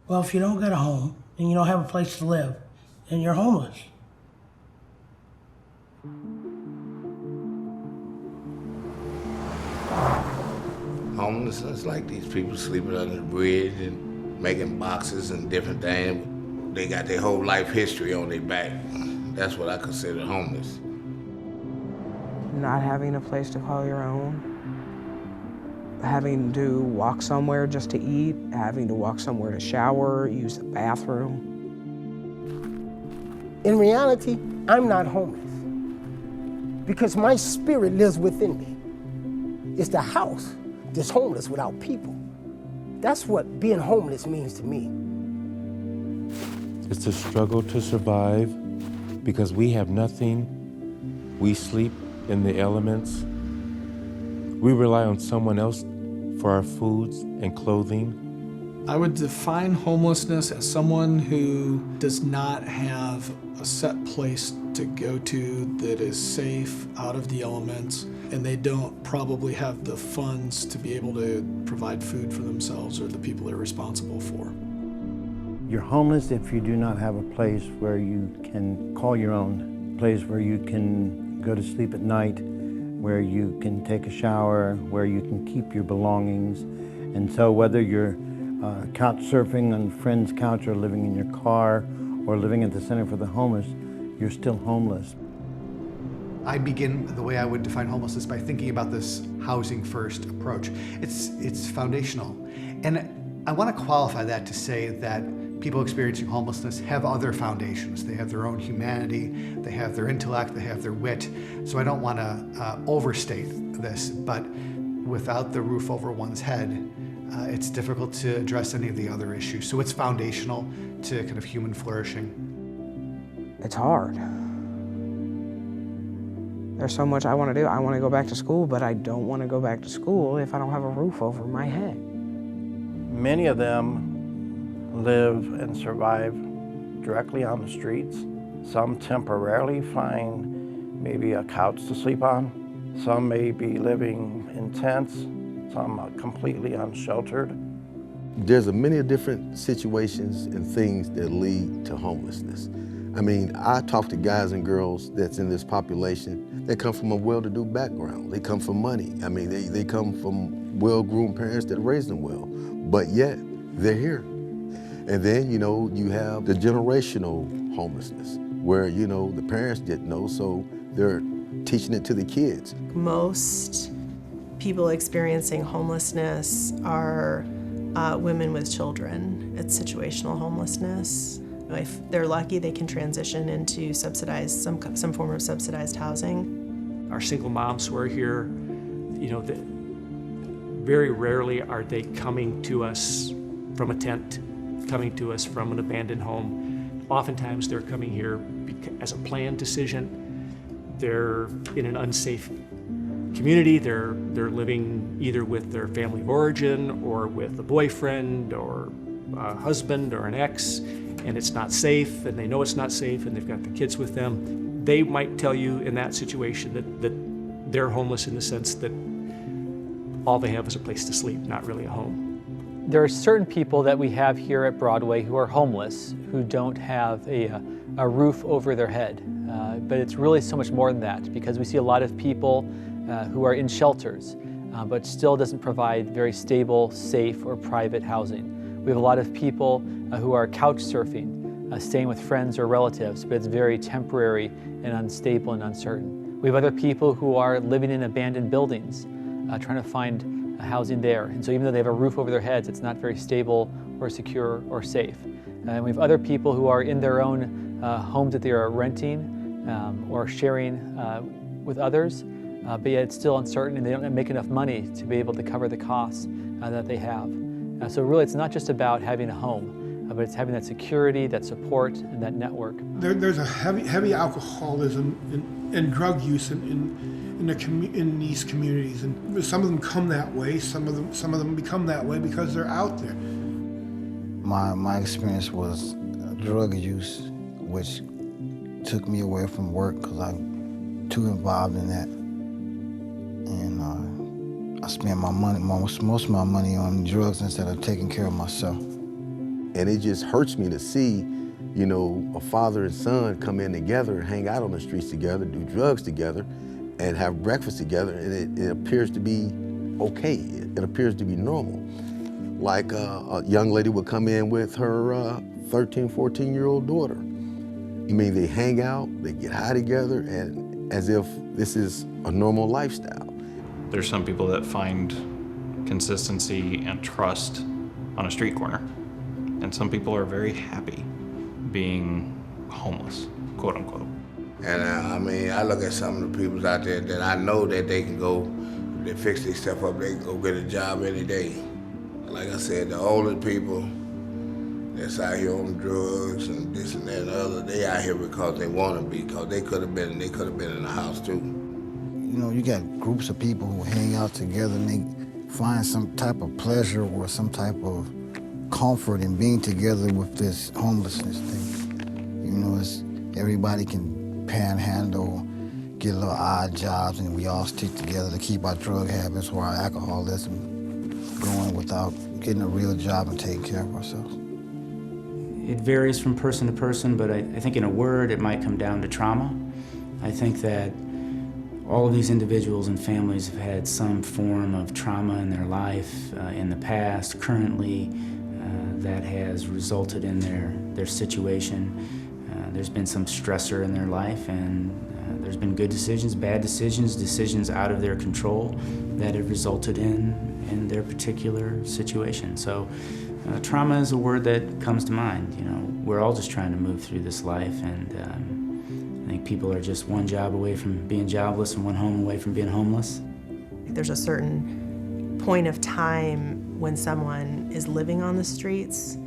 Well, if you don't got a home and you don't have a place to live, then you're homeless. Homelessness, like these people sleeping under the bridge and making boxes and different things. They got their whole life history on their back. That's what I consider homeless. Not having a place to call your own, having to walk somewhere just to eat, having to walk somewhere to shower, use the bathroom. In reality, I'm not homeless because my spirit lives within me. It's the house that's homeless without people. That's what being homeless means to me. It's a struggle to survive because we have nothing. We sleep in the elements. We rely on someone else for our foods and clothing. I would define homelessness as someone who does not have a set place to go to that is safe, out of the elements, and they don't probably have the funds to be able to provide food for themselves or the people they're responsible for. You're homeless if you do not have a place where you can call your own, a place where you can go to sleep at night, where you can take a shower, where you can keep your belongings. And so whether you're couch surfing on a friend's couch or living in your car or living at the Center for the Homeless, you're still homeless. I begin the way I would define homelessness by thinking about this housing first approach. It's foundational. And I want to qualify that to say that people experiencing homelessness have other foundations. They have their own humanity, they have their intellect, they have their wit. So I don't want to overstate this, but without the roof over one's head, it's difficult to address any of the other issues. So it's foundational to kind of human flourishing. It's hard. There's so much I want to do. I want to go back to school, but I don't want to go back to school if I don't have a roof over my head. Many of them live and survive directly on the streets. Some temporarily find maybe a couch to sleep on. Some may be living in tents. Some are completely unsheltered. There's many different situations and things that lead to homelessness. I mean, I talk to guys and girls that's in this population that come from a well-to-do background. They come from money. I mean, they come from well-groomed parents that raised them well, but yet they're here. And then, you know, you have the generational homelessness where, you know, the parents didn't know, so they're teaching it to the kids. Most people experiencing homelessness are women with children. It's situational homelessness. If they're lucky, they can transition into subsidized, some form of subsidized housing. Our single moms who are here, you know, very rarely are they coming to us from a tent, coming to us from an abandoned home. Oftentimes they're coming here as a planned decision. They're in an unsafe community. They're living either with their family of origin or with a boyfriend or a husband or an ex, and it's not safe, and they know it's not safe, and they've got the kids with them. They might tell you in that situation that they're homeless in the sense that all they have is a place to sleep, not really a home. There are certain people that we have here at Broadway who are homeless, who don't have a roof over their head. But it's really so much more than that, because we see a lot of people who are in shelters, but still doesn't provide very stable, safe, or private housing. We have a lot of people who are couch surfing, staying with friends or relatives, but it's very temporary and unstable and uncertain. We have other people who are living in abandoned buildings, trying to find housing there. And so even though they have a roof over their heads, it's not very stable or secure or safe. And we have other people who are in their own homes that they are renting or sharing with others, but yet it's still uncertain and they don't make enough money to be able to cover the costs that they have. So really it's not just about having a home, but it's having that security, that support, and that network. There's a heavy alcoholism and drug use in these communities, and some of them come that way. Some of them become that way because they're out there. My experience was drug use, which took me away from work because I'm too involved in that, and I spent my money, most of my money on drugs instead of taking care of myself. And it just hurts me to see, you know, a father and son come in together and hang out on the streets together, do drugs together, and have breakfast together, and it appears to be okay. It appears to be normal. Like a young lady would come in with her 13, 14-year-old daughter. I mean, they hang out, they get high together, and as if this is a normal lifestyle. There's some people that find consistency and trust on a street corner. And some people are very happy being homeless, quote unquote. And I mean, I look at some of the people out there that I know that they can go, they fix their stuff up, they can go get a job any day. Like I said, the older people that's out here on drugs and this and that and the other, they out here because they want to be, because they could have been in the house too. You know, you got groups of people who hang out together and they find some type of pleasure or some type of comfort in being together with this homelessness thing. You know, it's, everybody can panhandle, get a little odd jobs, and we all stick together to keep our drug habits or our alcoholism going without getting a real job and taking care of ourselves. It varies from person to person, but I think in a word it might come down to trauma. I think that all of these individuals and families have had some form of trauma in their life in the past, currently, that has resulted in their situation. There's been some stressor in their life, and there's been good decisions, bad decisions, decisions out of their control that have resulted in their particular situation. So trauma is a word that comes to mind. You know, we're all just trying to move through this life, and I think people are just one job away from being jobless and one home away from being homeless. There's a certain point of time when someone is living on the streets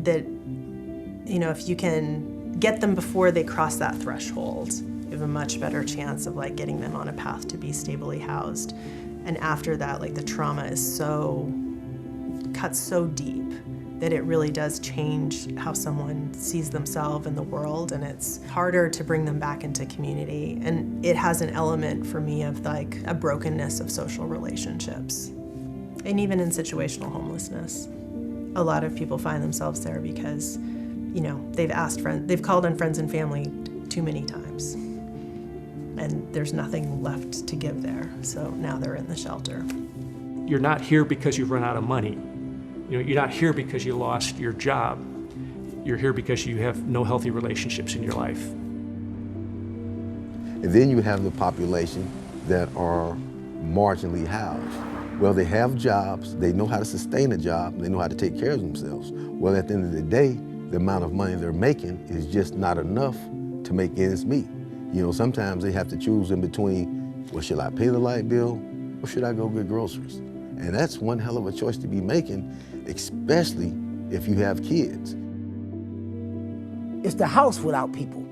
that, you know, if you can get them before they cross that threshold, you have a much better chance of like getting them on a path to be stably housed. And after that, like the trauma is cuts so deep that it really does change how someone sees themselves in the world, and it's harder to bring them back into community. And it has an element for me of like a brokenness of social relationships. And even in situational homelessness, a lot of people find themselves there because, you know, they've called on friends and family too many times, and there's nothing left to give there. So now they're in the shelter. You're not here because you've run out of money. You know, you're not here because you lost your job. You're here because you have no healthy relationships in your life. And then you have the population that are marginally housed. Well, they have jobs, they know how to sustain a job, they know how to take care of themselves. Well, at the end of the day, the amount of money they're making is just not enough to make ends meet. You know, sometimes they have to choose in between, well, should I pay the light bill or should I go get groceries? And that's one hell of a choice to be making, especially if you have kids. It's the house without people.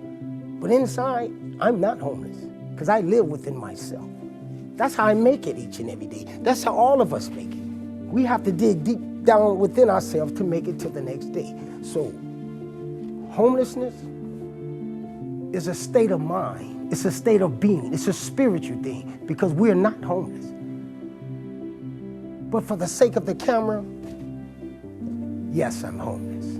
But inside, I'm not homeless because I live within myself. That's how I make it each and every day. That's how all of us make it. We have to dig deep down within ourselves to make it to the next day. So homelessness is a state of mind. It's a state of being. It's a spiritual thing because we're not homeless. But for the sake of the camera, yes, I'm homeless.